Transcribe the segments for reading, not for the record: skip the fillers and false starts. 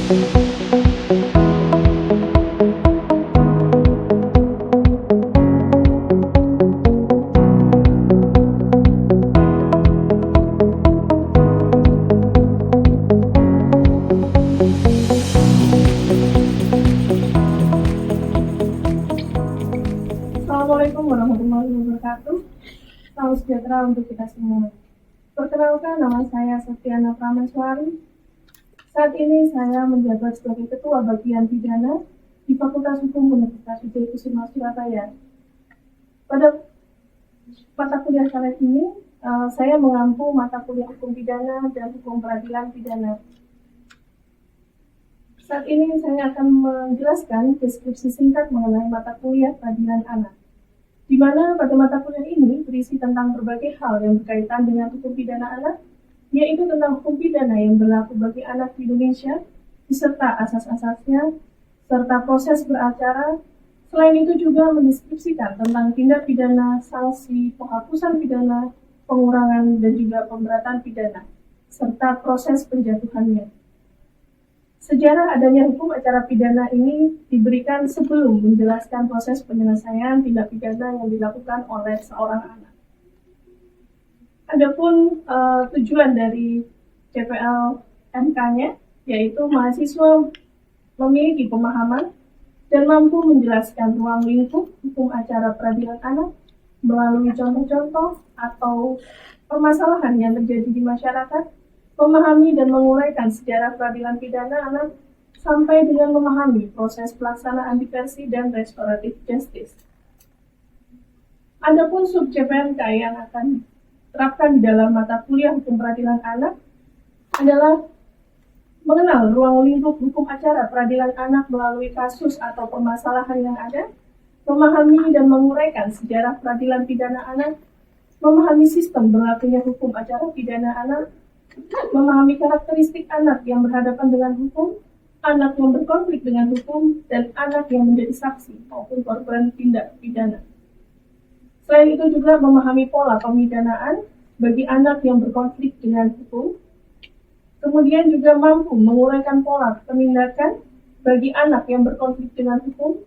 Assalamualaikum warahmatullahi wabarakatuh. Salam sejahtera untuk kita semua. Perkenalkan, nama saya Septiana Prameswari. Saat ini saya menjabat sebagai Ketua Bagian Pidana di Fakultas Hukum Universitas Wijaya Surabaya. Pada mata kuliah kali ini, saya mengampu mata kuliah Hukum Pidana dan Hukum Peradilan Pidana. Saat ini saya akan menjelaskan deskripsi singkat mengenai mata kuliah Peradilan Anak, di mana pada mata kuliah ini berisi tentang berbagai hal yang berkaitan dengan hukum pidana anak, yaitu tentang hukum pidana yang berlaku bagi anak di Indonesia, beserta asas-asasnya, serta proses beracara. Selain itu juga mendeskripsikan tentang tindak pidana, sanksi, penghapusan pidana, pengurangan, dan juga pemberatan pidana, serta proses penjatuhannya. Sejarah adanya hukum acara pidana ini diberikan sebelum menjelaskan proses penyelesaian tindak pidana yang dilakukan oleh seorang anak. Adapun tujuan dari CPL MK-nya, yaitu mahasiswa memiliki pemahaman dan mampu menjelaskan ruang lingkup hukum acara peradilan anak melalui contoh-contoh atau permasalahan yang terjadi di masyarakat, memahami dan menguraikan sejarah peradilan pidana anak, sampai dengan memahami proses pelaksanaan diversi dan restoratif justice. Adapun sub CPMK yang akan terapkan di dalam mata kuliah hukum peradilan anak adalah mengenal ruang lingkup hukum acara peradilan anak melalui kasus atau permasalahan yang ada, memahami dan menguraikan sejarah peradilan pidana anak, memahami sistem berlakunya hukum acara pidana anak, memahami karakteristik anak yang berhadapan dengan hukum, anak yang berkonflik dengan hukum, dan anak yang menjadi saksi maupun korban tindak pidana. Selain itu juga memahami pola pemidanaan bagi anak yang berkonflik dengan hukum, kemudian juga mampu menguraikan pola penindakan bagi anak yang berkonflik dengan hukum,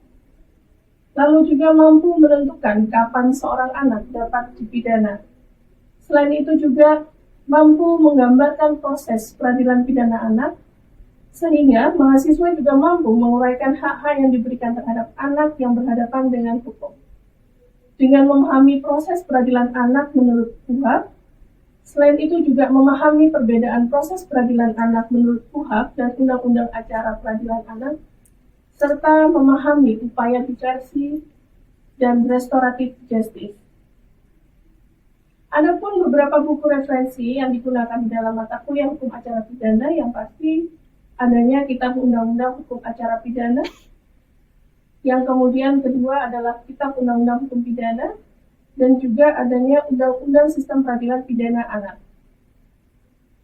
lalu juga mampu menentukan kapan seorang anak dapat dipidana. Selain itu juga mampu menggambarkan proses peradilan pidana anak, sehingga mahasiswa juga mampu menguraikan hak-hak yang diberikan terhadap anak yang berhadapan dengan hukum. Dengan memahami proses peradilan anak menurut KUHP, selain itu juga memahami perbedaan proses peradilan anak menurut KUHP dan Undang-Undang Acara Peradilan Anak, serta memahami upaya diversi dan restoratif justice. Adapun beberapa buku referensi yang digunakan di dalam mata kuliah hukum acara pidana yang pasti adanya Kitab Undang-Undang Hukum Acara Pidana, yang kemudian kedua adalah Kitab Undang-Undang Hukum Pidana, dan juga adanya Undang-Undang Sistem Peradilan Pidana Anak.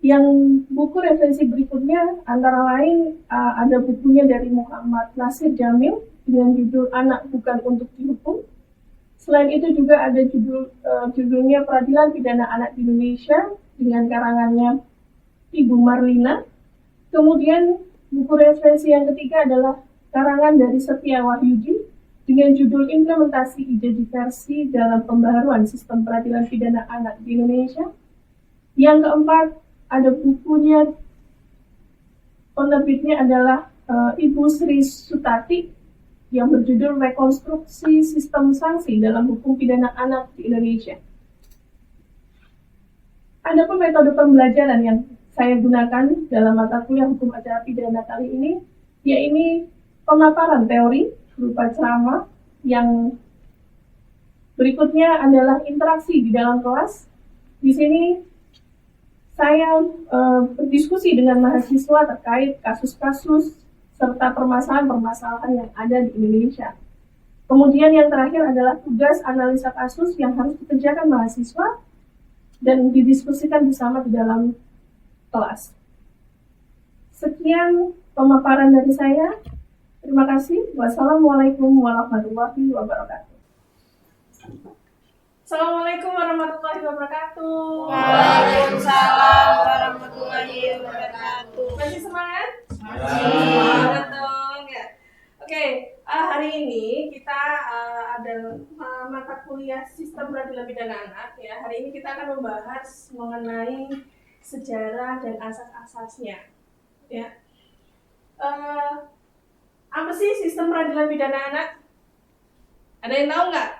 Yang buku referensi berikutnya antara lain ada bukunya dari Muhammad Nasir Jamil dengan judul Anak Bukan Untuk Dihukum. Selain itu juga ada judulnya Peradilan Pidana Anak di Indonesia dengan karangannya Ibu Marlina. Kemudian buku referensi yang ketiga adalah karangan dari Setia Wahyudi dengan judul Implementasi Ide Diversi dalam Pembaharuan Sistem Peradilan Pidana Anak di Indonesia. Yang keempat ada bukunya, penerbitnya adalah Ibu Sri Sutati yang berjudul Rekonstruksi Sistem Sanksi dalam Hukum Pidana Anak di Indonesia. Adapun metode pembelajaran yang saya gunakan dalam mata kuliah hukum acara pidana kali ini, yaitu pemaparan teori berupa ceramah, yang berikutnya adalah interaksi di dalam kelas. Di sini saya berdiskusi dengan mahasiswa terkait kasus-kasus serta permasalahan-permasalahan yang ada di Indonesia. Kemudian yang terakhir adalah tugas analisa kasus yang harus dikerjakan mahasiswa dan didiskusikan bersama di dalam kelas. Sekian pemaparan dari saya. Terima kasih. Wassalamualaikum warahmatullahi wabarakatuh. Assalamualaikum warahmatullahi wabarakatuh. Waalaikumsalam warahmatullahi wabarakatuh. Masih semangat? Masih. podcast Sistem Peradilan Pidana Anak ya. Hari ini kita akan membahas mengenai sejarah dan asas-asasnya. Ya. Apa sih sistem peradilan pidana anak? Ada yang tahu nggak?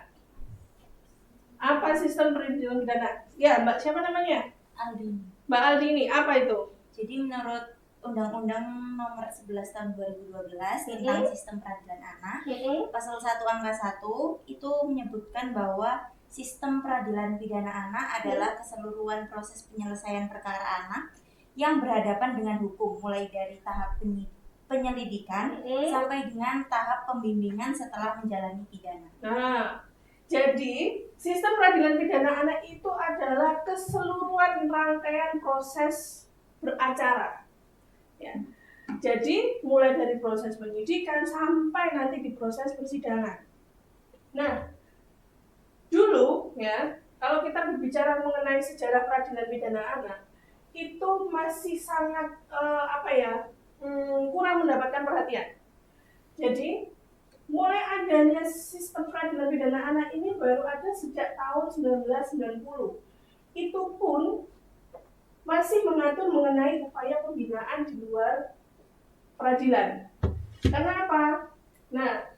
Apa sistem peradilan pidana? Ya, Mbak siapa namanya? Aldini. Mbak Aldini, apa itu? Jadi menurut Undang-Undang Nomor 11 Tahun 2012 tentang Sistem Peradilan Anak, Pasal 1 Angka 1 itu menyebutkan bahwa sistem peradilan pidana anak adalah keseluruhan proses penyelesaian perkara anak yang berhadapan dengan hukum, mulai dari tahap penyelidikan sampai dengan tahap pembimbingan setelah menjalani pidana. Nah, jadi sistem peradilan pidana anak itu adalah keseluruhan rangkaian proses beracara. Ya. Jadi mulai dari proses penyidikan sampai nanti di proses persidangan. Nah, dulu ya, kalau kita berbicara mengenai sejarah peradilan pidana anak, itu masih sangat kurang mendapatkan perhatian. Jadi mulai adanya sistem peradilan pidana anak ini baru ada sejak tahun 1990. Itu pun masih mengatur mengenai upaya pembinaan di luar peradilan. Kenapa? Nah,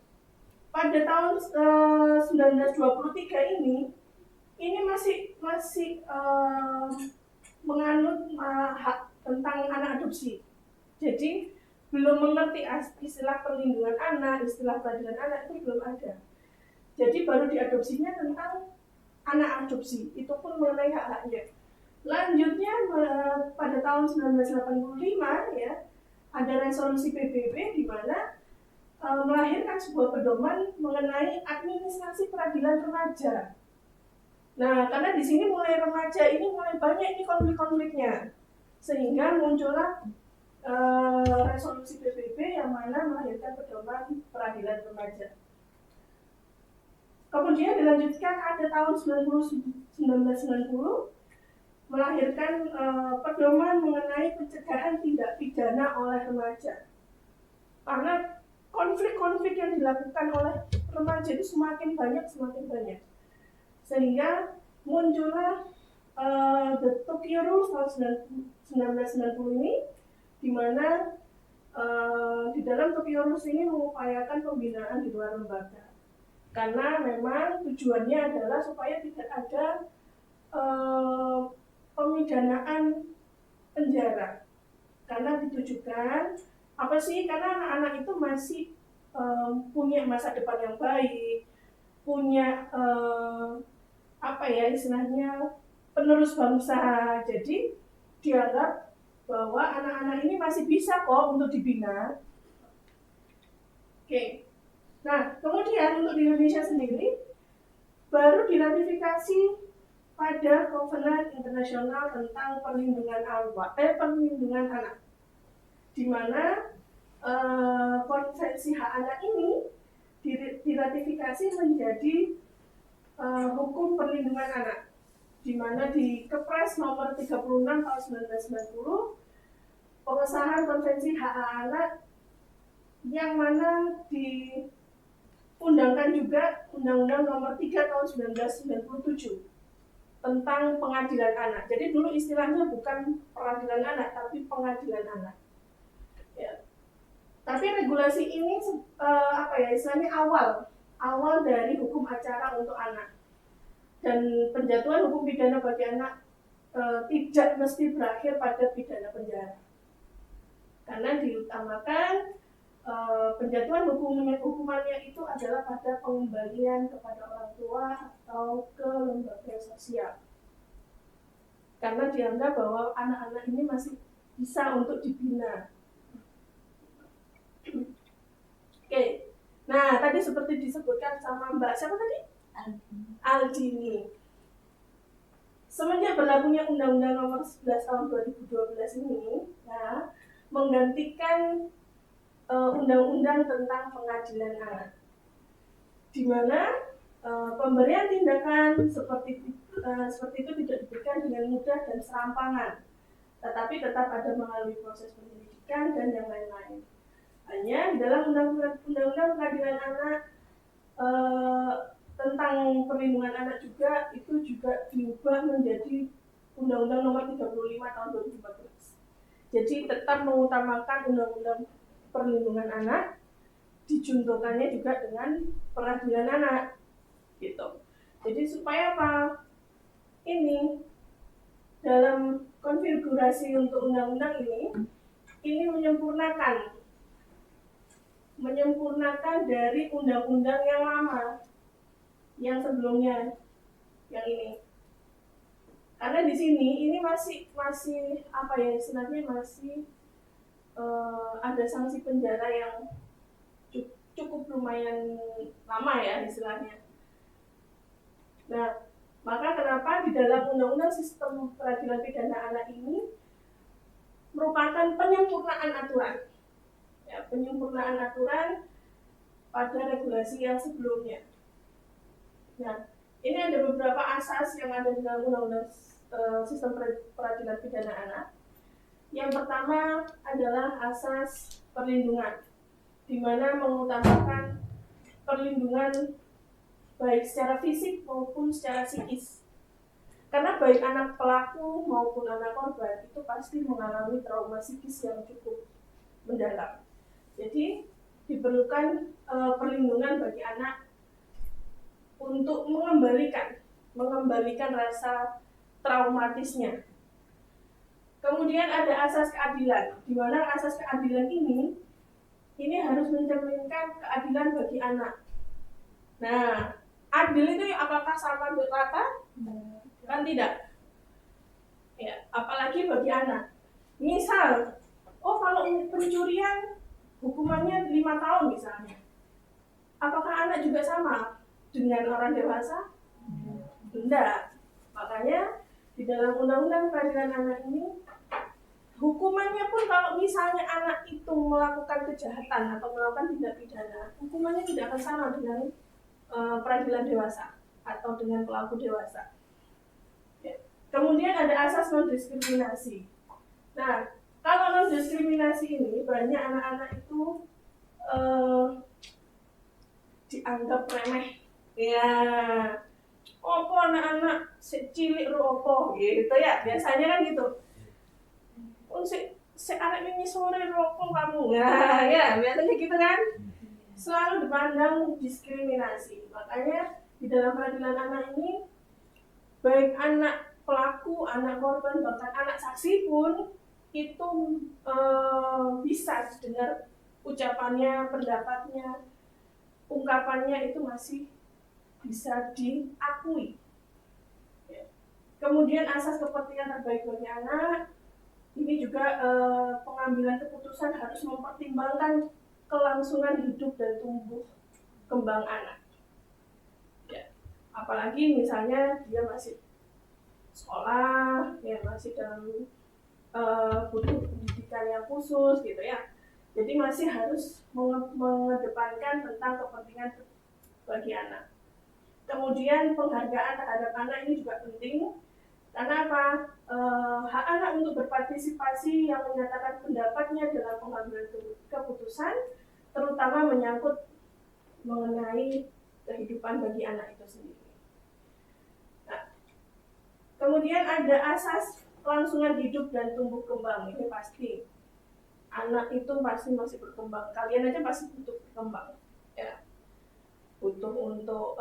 pada tahun 1923 ini masih menganut hak tentang anak adopsi. Jadi belum mengerti istilah perlindungan anak, istilah peradilan anak itu belum ada. Jadi baru diadopsinya tentang anak adopsi, itu pun mengenai hak-haknya. Lanjutnya pada tahun 1985 ya, ada resolusi PBB di mana melahirkan sebuah pedoman mengenai administrasi peradilan remaja. Nah, karena di sini mulai remaja ini mulai banyak ini konflik-konfliknya, sehingga muncullah resolusi PBB yang mana melahirkan pedoman peradilan remaja. Kemudian dilanjutkan ada tahun 1990 melahirkan pedoman mengenai pencegahan tindak pidana oleh remaja. Karena konflik-konflik yang dilakukan oleh remaja itu semakin banyak. Sehingga muncullah the Tokyo Rules tahun 1990 ini, di mana di dalam Tokyo Rules ini mengupayakan pembinaan di luar lembaga. Karena memang tujuannya adalah supaya tidak ada pemidanaan penjara, karena ditujukan apa sih? Karena anak-anak itu masih punya masa depan yang baik, punya istilahnya penerus bangsa. Jadi dianggap bahwa anak-anak ini masih bisa kok untuk dibina. Oke. Nah, kemudian untuk di Indonesia sendiri baru diratifikasi pada Kovenant Internasional tentang perlindungan anak, di mana konvensi hak anak ini diratifikasi menjadi hukum perlindungan anak, di mana di Kepres nomor 36 tahun 1990 pengesahan konvensi hak anak yang mana diundangkan juga Undang-Undang nomor 3 tahun 1997 tentang pengadilan anak. Jadi dulu istilahnya bukan peradilan anak, tapi pengadilan anak. Ya. Tapi regulasi ini istilahnya awal dari hukum acara untuk anak. Dan penjatuhan hukum pidana bagi anak tidak mesti berakhir pada pidana penjara. Karena diutamakan penjatuhan hukumannya itu adalah pada pengembalian kepada orang tua atau ke lembaga sosial, karena dianggap bahwa anak-anak ini masih bisa untuk dibina. Oke. Nah, tadi seperti disebutkan sama Mbak siapa tadi? Aldini. Semenjak berlakunya Undang-Undang Nomor 11 Tahun 2012 ini, ya, menggantikan Undang-Undang tentang Pengadilan Anak, di mana pemberian tindakan seperti itu tidak diberikan dengan mudah dan serampangan, tetapi tetap ada melalui proses penyelidikan dan yang lain-lain. Hanya di dalam Undang-Undang Pengadilan Anak tentang perlindungan anak juga itu juga diubah menjadi Undang-Undang Nomor 35 Tahun 2014. Jadi tetap mengutamakan Undang-Undang Perlindungan Anak, dijuntukannya juga dengan peradilan anak, gitu. Jadi supaya apa? Ini dalam konfigurasi untuk undang-undang ini menyempurnakan dari undang-undang yang lama, yang sebelumnya, yang ini. Karena di sini ini masih apa ya istilahnya masih ada sanksi penjara yang cukup lumayan lama ya istilahnya. Nah, maka kenapa di dalam Undang-Undang Sistem Peradilan Pidana Anak ini merupakan penyempurnaan aturan, ya, penyempurnaan aturan pada regulasi yang sebelumnya. Nah, ini ada beberapa asas yang ada di dalam Undang-Undang Sistem Peradilan Pidana Anak. Yang pertama adalah asas perlindungan, di mana mengutamakan perlindungan baik secara fisik maupun secara psikis. Karena baik anak pelaku maupun anak korban itu pasti mengalami trauma psikis yang cukup mendalam. Jadi diperlukan perlindungan bagi anak untuk mengembalikan rasa traumatisnya. Kemudian ada asas keadilan, di mana asas keadilan ini harus mencerminkan keadilan bagi anak. Nah, adil itu apakah sama rata? Kan tidak. Ya, apalagi bagi anak. Misal, kalau pencurian hukumannya 5 tahun misalnya. Apakah anak juga sama dengan orang dewasa? Tidak. Makanya di dalam Undang-Undang Peradilan Anak ini hukumannya pun kalau misalnya anak itu melakukan kejahatan atau melakukan tindak pidana, hukumannya tidak akan sama dengan peradilan dewasa atau dengan pelaku dewasa. Ya. Kemudian ada asas non-diskriminasi. Nah, kalau non-diskriminasi ini banyak anak-anak itu dianggap remeh. Ya, opo anak-anak cilik opo gitu ya, biasanya kan gitu. Si arek ini sore rokok kamu. Nah, ya, biasanya gitu kan. Selalu dipandang diskriminasi. Makanya di dalam peradilan anak ini baik anak pelaku, anak korban, bahkan anak saksi pun itu bisa dengar ucapannya, pendapatnya, ungkapannya itu masih bisa diakui. Ya. Kemudian asas kepentingan terbaik bagi anak ini juga pengambilan keputusan harus mempertimbangkan kelangsungan hidup dan tumbuh kembang anak. Ya. Apalagi misalnya dia masih sekolah, ya masih dalam butuh pendidikan yang khusus gitu ya. Jadi masih harus mengedepankan tentang kepentingan bagi anak. Kemudian penghargaan terhadap anak ini juga penting. Karena apa? Hak anak untuk berpartisipasi yang menyatakan pendapatnya dalam pengambilan keputusan, terutama menyangkut mengenai kehidupan bagi anak itu sendiri. Nah, kemudian ada asas kelangsungan hidup dan tumbuh kembang. Ini pasti. Anak itu pasti masih berkembang. Kalian aja pasti butuh berkembang. Ya. Butuh untuk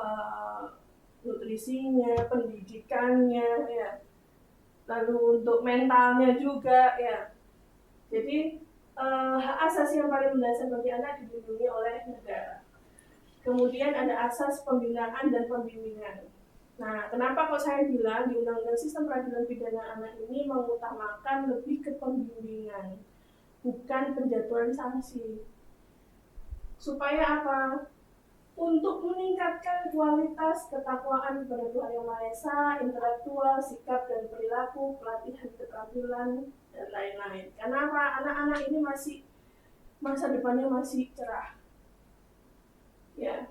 nutrisinya, pendidikannya, ya. Lalu untuk mentalnya juga, ya. Jadi hak asasi yang paling mendasar bagi anak dilindungi oleh negara. Kemudian ada asas pembinaan dan pembimbingan. Nah, kenapa kok saya bilang di Undang-Undang Sistem Peradilan Pidana Anak ini mengutamakan lebih ke pembimbingan, bukan penjatuhan sanksi. Supaya apa? Untuk meningkatkan kualitas ketakwaan kepada Tuhan Yang Maha Esa, intelektual, sikap dan perilaku, pelatihan keterampilan, dan lain-lain. Kenapa? Anak-anak ini masa depannya masih cerah. Ya,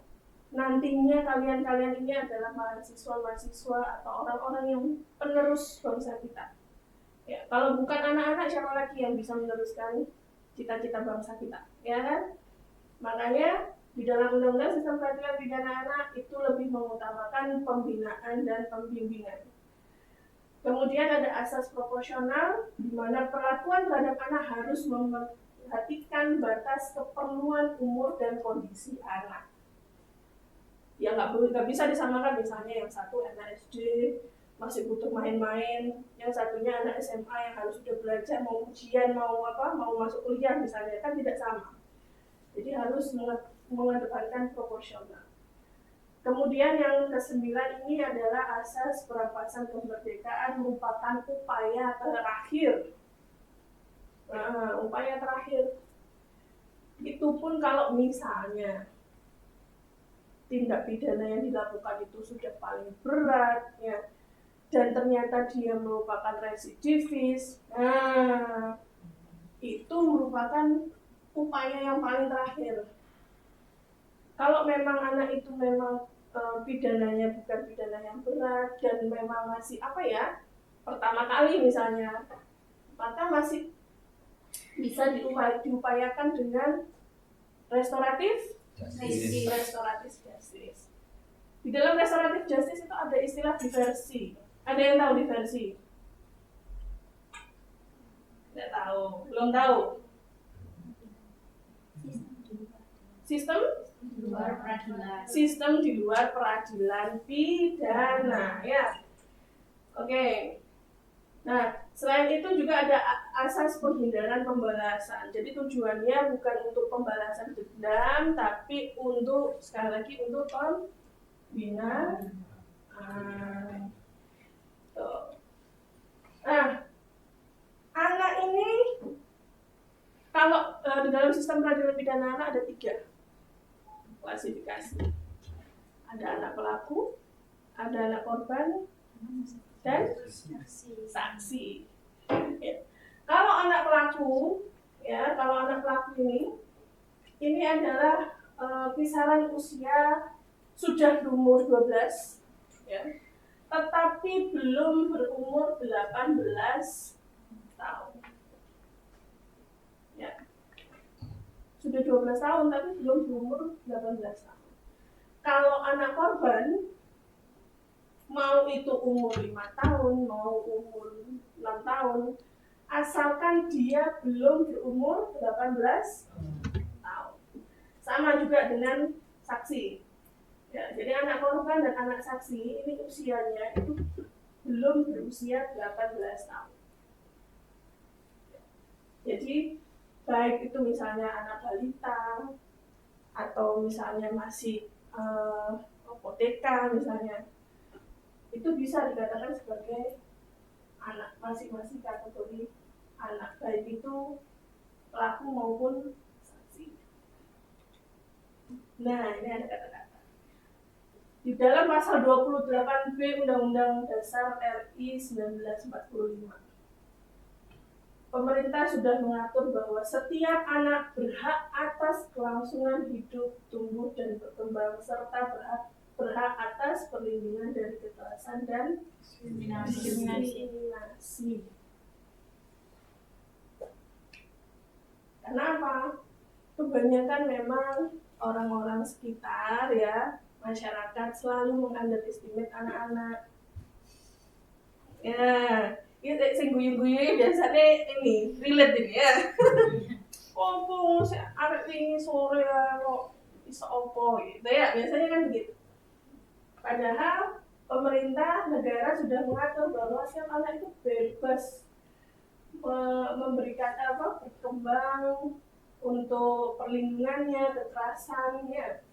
nantinya kalian ini adalah mahasiswa atau orang-orang yang penerus bangsa kita. Ya, kalau bukan anak-anak, siapa lagi yang bisa meneruskan cita-cita bangsa kita? Ya kan? Makanya Di dalam Undang-Undang Sistem Peradilan Pidana Anak itu lebih mengutamakan pembinaan dan pembimbingan. Kemudian ada asas proporsional, di mana perlakuan terhadap anak harus memperhatikan batas keperluan umur dan kondisi anak. Ya nggak bisa disamakan, misalnya yang satu anak SD masih butuh main-main, yang satunya anak SMA yang harus sudah belajar, mau ujian, mau masuk kuliah misalnya, kan tidak sama. Jadi harus mengedepankan proporsional. Kemudian yang ke-9 ini adalah asas perampasan kemerdekaan merupakan upaya terakhir. Nah, upaya terakhir itu pun kalau misalnya tindak pidana yang dilakukan itu sudah paling berat, ya, dan ternyata dia merupakan residivis, nah, itu merupakan upaya yang paling terakhir. Kalau memang anak itu memang pidananya bukan pidana yang berat dan memang masih pertama kali misalnya, maka masih bisa diupayakan dengan restoratif justice. Di dalam restoratif justice itu ada istilah diversi. Ada yang tahu diversi? Tidak tahu, belum tahu. Sistem di luar peradilan pidana, ya. Oke. Nah, selain itu juga ada asas penghindaran pembalasan. Jadi tujuannya bukan untuk pembalasan dendam, tapi untuk, sekali lagi, untuk pembinaan. Nah, anak ini kalau di dalam sistem peradilan pidana anak ada 3 klasifikasi. Ada anak pelaku, ada anak korban, dan saksi. Ya. Kalau anak pelaku ini adalah kisaran usia sudah berumur 12, ya, tetapi belum berumur 18 tahun. Ya. Sudah 12 tahun tapi belum berumur 18 tahun. Kalau anak korban, mau itu umur 5 tahun, mau umur 6 tahun, asalkan dia belum berumur 18 tahun. Sama juga dengan saksi. Ya, jadi anak korban dan anak saksi ini usianya itu belum berusia 18 tahun. Jadi baik itu misalnya anak balita atau misalnya masih TK misalnya, itu bisa dikatakan sebagai anak, masing-masing kategori anak, baik itu pelaku maupun saksi. Nah, ini ada kata-kata di dalam pasal 28B Undang-Undang Dasar RI 1945. Pemerintah sudah mengatur bahwa setiap anak berhak atas kelangsungan hidup, tumbuh, dan berkembang, serta berhak atas perlindungan dari kekerasan dan diskriminasi. Kenapa? Kebanyakan memang orang-orang sekitar, ya, masyarakat selalu meng-underestimate anak-anak. Ya, ini sing guyu-guyu biasanya ini relate ini, ya. Opo arek wingi sore kok iso opo gitu, ya, biasanya kan begitu. Padahal pemerintah negara sudah mengatur bahwa setiap anak itu bebas memberikan berkembang untuk perlindungannya, kekerasannya,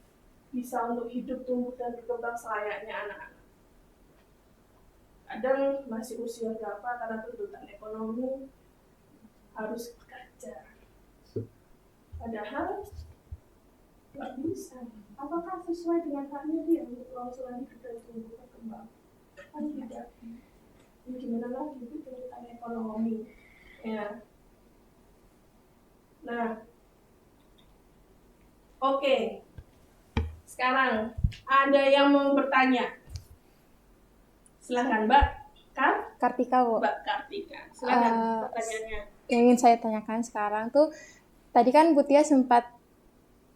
bisa untuk hidup, tumbuh, dan berkembang selayaknya anak-anak. Kadang masih usia berapa karena tuntutan ekonomi harus bekerja. Padahal nggak bisa. Apakah sesuai dengan haknya dia untuk kelangsungan hidup dan tumbuh berkembang? Kan tidak. Ini gimana lagi itu tuntutan ekonomi, ya. Nah, oke. Sekarang ada yang mau bertanya. Silakan Mbak Kartika, Bu. Mbak Kartika, silakan pertanyaannya. Yang ingin saya tanyakan sekarang tuh, tadi kan Bu Tia sempat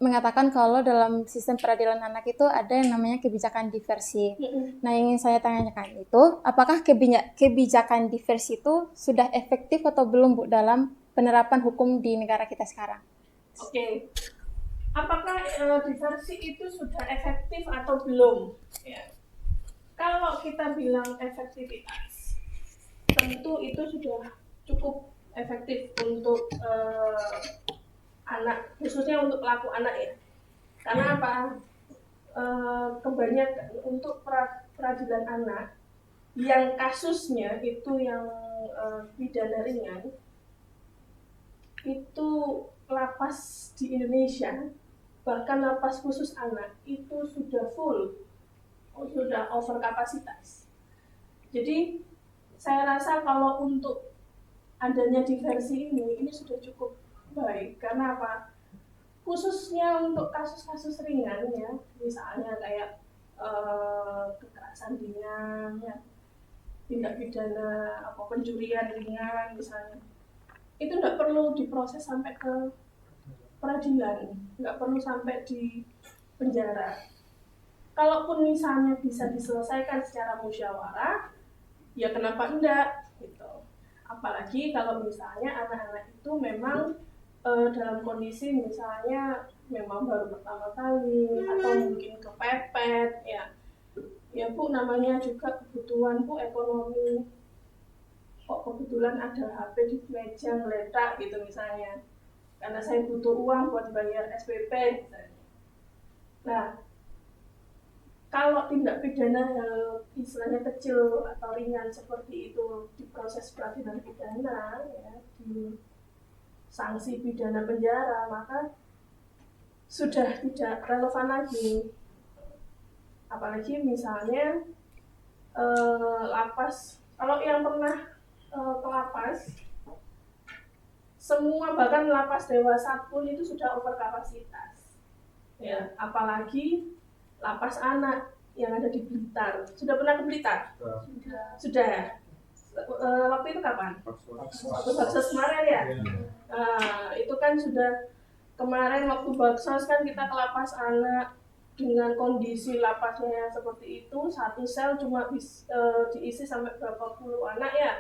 mengatakan kalau dalam sistem peradilan anak itu ada yang namanya kebijakan diversi. Nah, yang ingin saya tanyakan itu, apakah kebijakan diversi itu sudah efektif atau belum, Bu, dalam penerapan hukum di negara kita sekarang? Oke. Apakah diversi itu sudah efektif atau belum? Ya. Kalau kita bilang efektivitas, tentu itu sudah cukup efektif untuk anak, khususnya untuk pelaku anak ya. Karena apa? Kebanyakan untuk peradilan anak yang kasusnya itu yang pidana ringan, itu lapas di Indonesia, bahkan lapas khusus anak itu sudah full, sudah over kapasitas. Jadi saya rasa kalau untuk adanya diversi ini sudah cukup baik. Karena apa? Khususnya untuk kasus-kasus ringan ya, misalnya kayak kekerasan ringan, ya, tindak pidana pencurian ringan misalnya, itu nggak perlu diproses sampai ke peradilan, nggak perlu sampai di penjara. Kalaupun misalnya bisa diselesaikan secara musyawarah, ya kenapa enggak gitu. Apalagi kalau misalnya anak-anak itu memang dalam kondisi misalnya memang baru pertama kali atau mungkin kepepet ya Bu, namanya juga kebutuhan Bu, ekonomi, kok kebetulan ada HP di meja ngeletak gitu misalnya, karena saya butuh uang buat bayar SPP misalnya. Nah, kalau tindak pidana yang istilahnya kecil atau ringan seperti itu diproses peradilan pidana ya, di sanksi pidana penjara, maka sudah tidak relevan lagi. Apalagi misalnya lapas, kalau yang pernah ke lapas, semua bahkan lapas dewasa pun itu sudah over kapasitas. Ya, apalagi lapas anak yang ada di Blitar. Sudah pernah ke Blitar? Sudah. Waktu itu kapan? Waktu Baksos kemarin ya? Itu kan sudah kemarin waktu Baksos kan kita ke lapas anak dengan kondisi lapasnya seperti itu, satu sel cuma diisi sampai berapa puluh anak ya.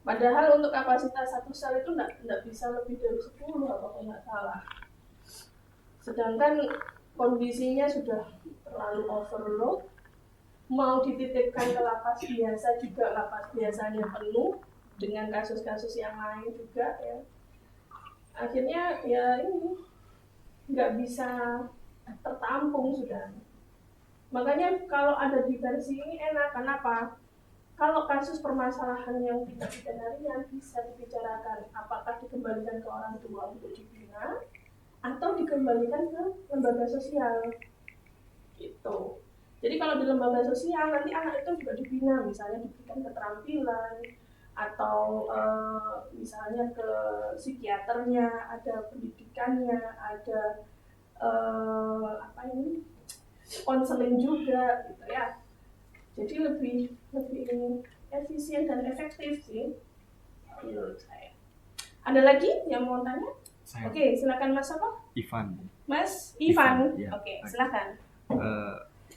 Padahal untuk kapasitas satu sel itu nggak bisa lebih dari 10 kalau nggak salah. Sedangkan kondisinya sudah terlalu overload, mau dititipkan ke lapas biasa juga lapas biasanya penuh dengan kasus-kasus yang lain juga ya. Akhirnya ya ini nggak bisa tertampung sudah. Makanya kalau ada diversi ini enak, kenapa? Kalau kasus permasalahan yang tidak pidana ringan bisa dibicarakan apakah dikembalikan ke orang tua untuk dibina atau dikembalikan ke lembaga sosial gitu. Jadi kalau di lembaga sosial nanti anak itu juga dibina, misalnya diberikan keterampilan atau misalnya ke psikiaternya, ada pendidikannya, ada konseling juga gitu ya. Jadi lebih efisien dan efektif sih menurut saya. Ada lagi yang mau tanya? Oke, silakan Mas apa? Ivan. Mas Ivan. Ya. Oke, silakan.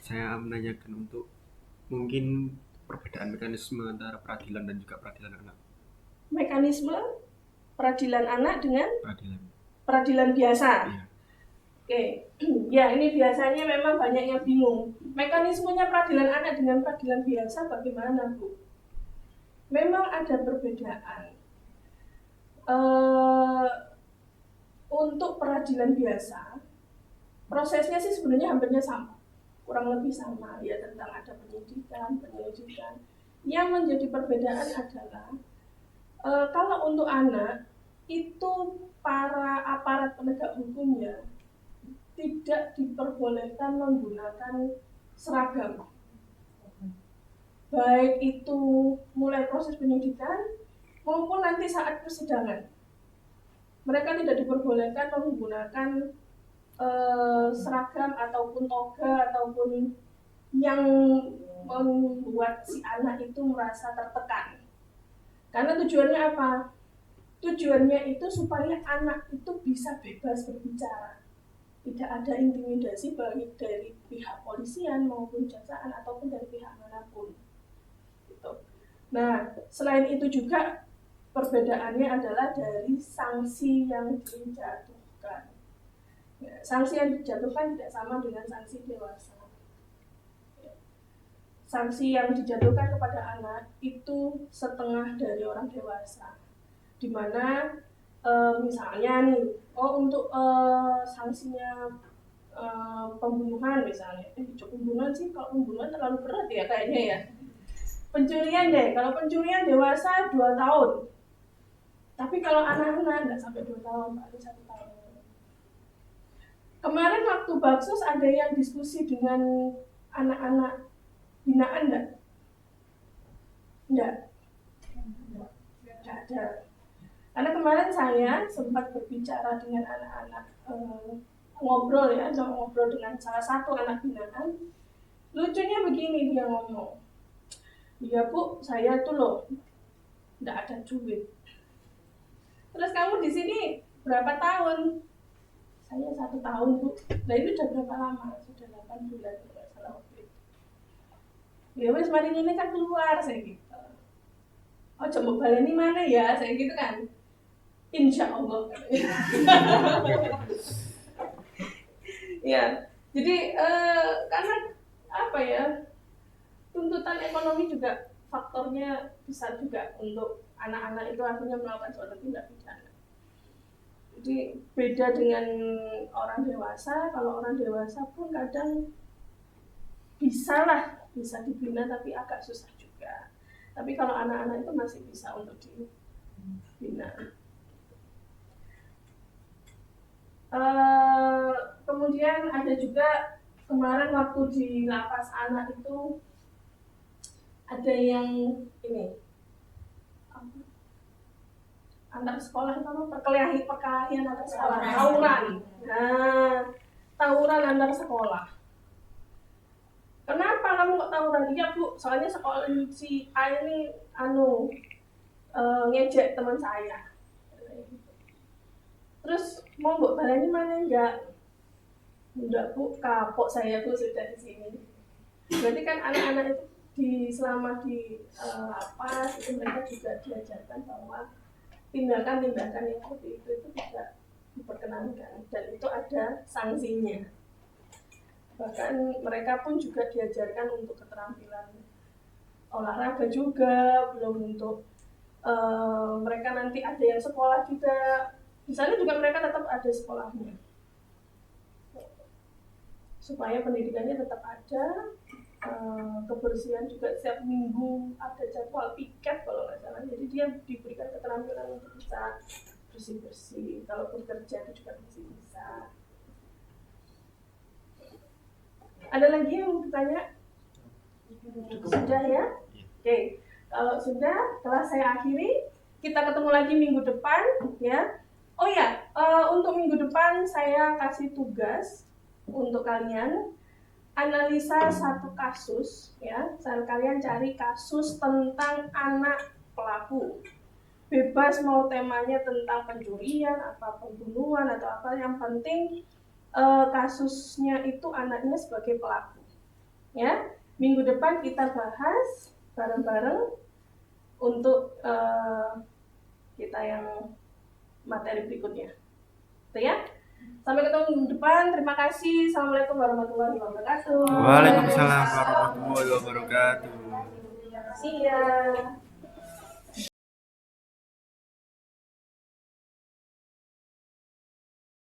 Saya menanyakan untuk mungkin perbedaan mekanisme antara peradilan dan juga peradilan anak. Mekanisme peradilan anak dengan Peradilan biasa. ya. Oke, ya ini biasanya memang banyak yang bingung. Mekanismenya peradilan anak dengan peradilan biasa bagaimana, Bu? Memang ada perbedaan. Untuk peradilan biasa, prosesnya sih sebenarnya hampirnya sama, kurang lebih sama. Ya tentang ada penyelidikan. Yang menjadi perbedaan adalah kalau untuk anak itu para aparat penegak hukumnya tidak diperbolehkan menggunakan seragam, baik itu mulai proses penyidikan maupun nanti saat persidangan. Mereka tidak diperbolehkan menggunakan seragam ataupun toga ataupun yang membuat si anak itu merasa tertekan. Karena tujuannya apa? Tujuannya itu supaya anak itu bisa bebas berbicara, tidak ada intimidasi baik dari pihak polisian maupun kejaksaan ataupun dari pihak manapun. Gitu. Nah, selain itu juga perbedaannya adalah dari sanksi yang dijatuhkan. Ya, sanksi yang dijatuhkan tidak sama dengan sanksi dewasa. Sanksi yang dijatuhkan kepada anak itu setengah dari orang dewasa, di mana misalnya nih, untuk sanksinya pembunuhan misalnya, pembunuhan sih, kalau pembunuhan terlalu berat ya kayaknya ya. Pencurian deh, kalau pencurian dewasa 2 tahun, tapi kalau anak-anak nggak sampai 2 tahun, paling 1 tahun. Kemarin waktu Baksos ada yang diskusi dengan anak-anak binaan enggak? Enggak. Enggak ada. Karena kemarin saya sempat berbicara dengan anak-anak, ngobrol dengan salah satu anak binaan. Lucunya begini dia ngomong, "Iya Bu, saya tuh loh enggak ada duit." "Terus kamu di sini berapa tahun?" "Saya 1 tahun Bu." "Nah itu udah berapa lama?" "Sudah 8 bulan kalau nggak salah waktu itu." "Ya wes mari ini kan keluar," saya gitu. "Oh coba baleni mana ya?" saya gitu kan. "Insya Allah." Ya, jadi karena apa ya, tuntutan ekonomi juga faktornya besar juga untuk anak-anak itu akhirnya melakukan suatu tindak pidana. Jadi beda dengan orang dewasa. Kalau orang dewasa pun kadang bisa dibina tapi agak susah juga. Tapi kalau anak-anak itu masih bisa untuk dibina. Kemudian ada juga kemarin waktu di lapas anak itu ada yang ini antar sekolah itu apa? Perkelahian antar sekolah, tawuran. Nah, tawuran antar sekolah. "Kenapa kamu kok tawuran?" "Iya Bu, soalnya sekolah si A ini ngejek teman saya." "Terus mau Mbok baleni mana?" Enggak Bu, kapok saya Bu sudah di sini." Berarti kan anak-anak itu selama di lapas itu mereka juga diajarkan bahwa tindakan-tindakan yang seperti itu tidak diperkenankan dan itu ada sanksinya. Bahkan mereka pun juga diajarkan untuk keterampilan olahraga juga, belum untuk mereka nanti ada yang sekolah juga. Di sana juga mereka tetap ada sekolahnya, supaya pendidikannya tetap ada, kebersihan juga setiap minggu ada jadwal piket kalau nggak salah. Jadi dia diberikan keterampilan untuk bisa bersih-bersih, kalau bekerja itu juga bisa. Ada lagi yang mau ditanya? Sudah ya? Oke. Kalau sudah, kelas saya akhiri. Kita ketemu lagi minggu depan ya. Oh ya, untuk minggu depan saya kasih tugas untuk kalian analisa satu kasus ya. Kalian cari kasus tentang anak pelaku. Bebas mau temanya tentang pencurian, apa pembunuhan atau apa, yang penting kasusnya itu anaknya sebagai pelaku. Ya, minggu depan kita bahas bareng-bareng untuk kita yang materi berikutnya. Itu ya. Sampai ketemu minggu depan. Terima kasih. Assalamualaikum warahmatullahi wabarakatuh. Waalaikumsalam warahmatullahi wabarakatuh. See ya.